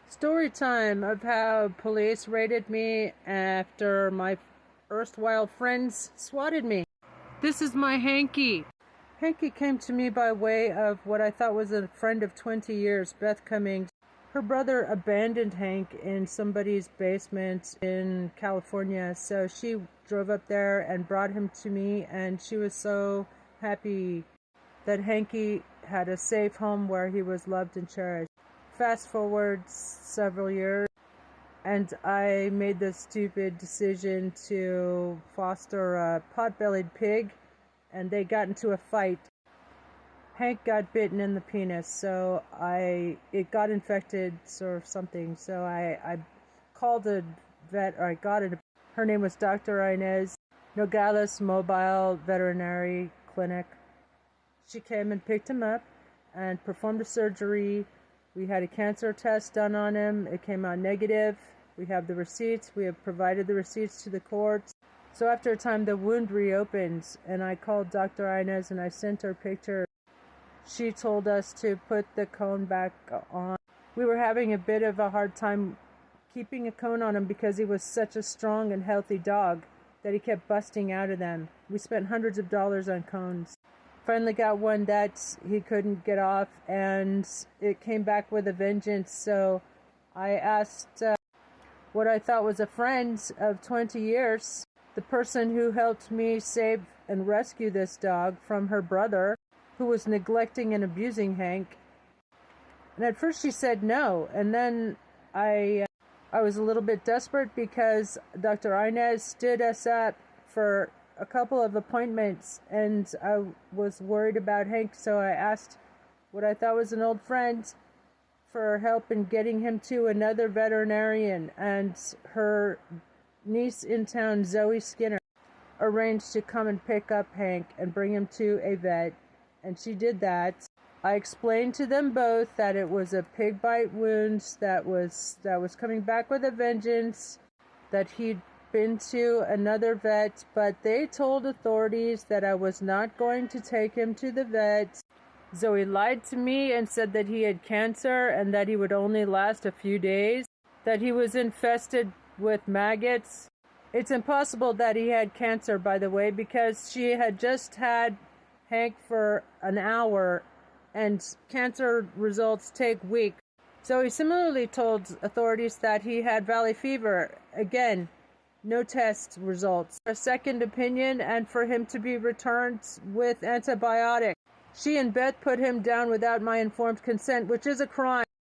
Story time of how police raided me after my erstwhile friends swatted me. This is my Hanky. Hanky came to me by way of what I thought was a friend of 20 years, Beth Cummings. Her brother abandoned Hank in somebody's basement in California, so she drove up there and brought him to me, and she was so happy that Hanky had a safe home where he was loved and cherished. Fast forward several years, and I made the stupid decision to foster a pot-bellied pig, and they got into a fight. Hank got bitten in the penis, so it got infected or something. So I called a vet, or I got it. Her name was Dr. Inez Nogales Mobile Veterinary Clinic. She came and picked him up and performed a surgery. We had a cancer test done on him. It came out negative. We have the receipts. We have provided the receipts to the courts. So after a time, the wound reopens, and I called Dr. Inez and I sent her picture. She told us to put the cone back on. We were having a bit of a hard time keeping a cone on him because he was such a strong and healthy dog that he kept busting out of them. We spent hundreds of dollars on cones. Finally got one that he couldn't get off, and it came back with a vengeance. So I asked what I thought was a friend of 20 years, the person who helped me save and rescue this dog from her brother, who was neglecting and abusing Hank. And at first she said no, and then I was a little bit desperate because Dr. Inez stood us up for a couple of appointments, and I was worried about Hank, so I asked what I thought was an old friend for help in getting him to another veterinarian, and her niece in town, Zoe Skinner, arranged to come and pick up Hank and bring him to a vet, and she did that. I explained to them both that it was a pig bite wound that was coming back with a vengeance, that he'd been to another vet, but they told authorities that I was not going to take him to the vet. Zoe lied to me and said that he had cancer and that he would only last a few days, that he was infested with maggots. It's impossible that he had cancer, by the way, because she had just had Hank for an hour, and cancer results take weeks. Zoe similarly told authorities that he had valley fever. Again, no test results. A second opinion, and for him to be returned with antibiotics. She and Beth put him down without my informed consent, which is a crime.